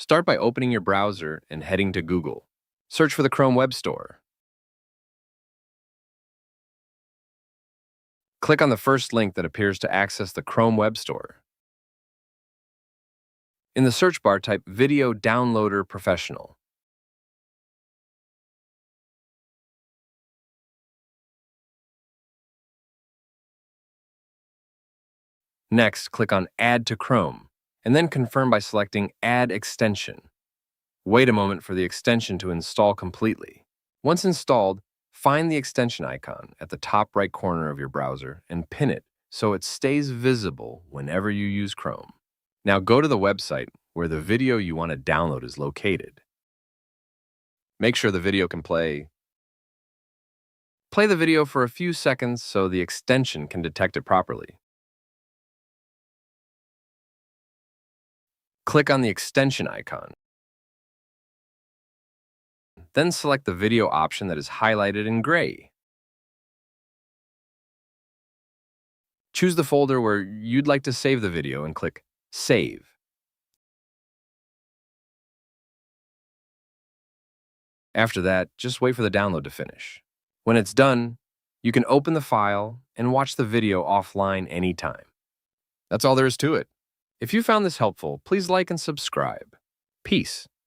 Start by opening your browser and heading to Google. Search for the Chrome Web Store. Click on the first link that appears to access the Chrome Web Store. In the search bar, type Video Downloader Professional. Next, click on Add to Chrome, and then confirm by selecting Add Extension. Wait a moment for the extension to install completely. Once installed, find the extension icon at the top right corner of your browser and pin it so it stays visible whenever you use Chrome. Now go to the website where the video you want to download is located. Make sure the video can play. Play the video for a few seconds so the extension can detect it properly. Click on the extension icon. Then select the video option that is highlighted in gray. Choose the folder where you'd like to save the video and click Save. After that, just wait for the download to finish. When it's done, you can open the file and watch the video offline anytime. That's all there is to it. If you found this helpful, please like and subscribe. Peace.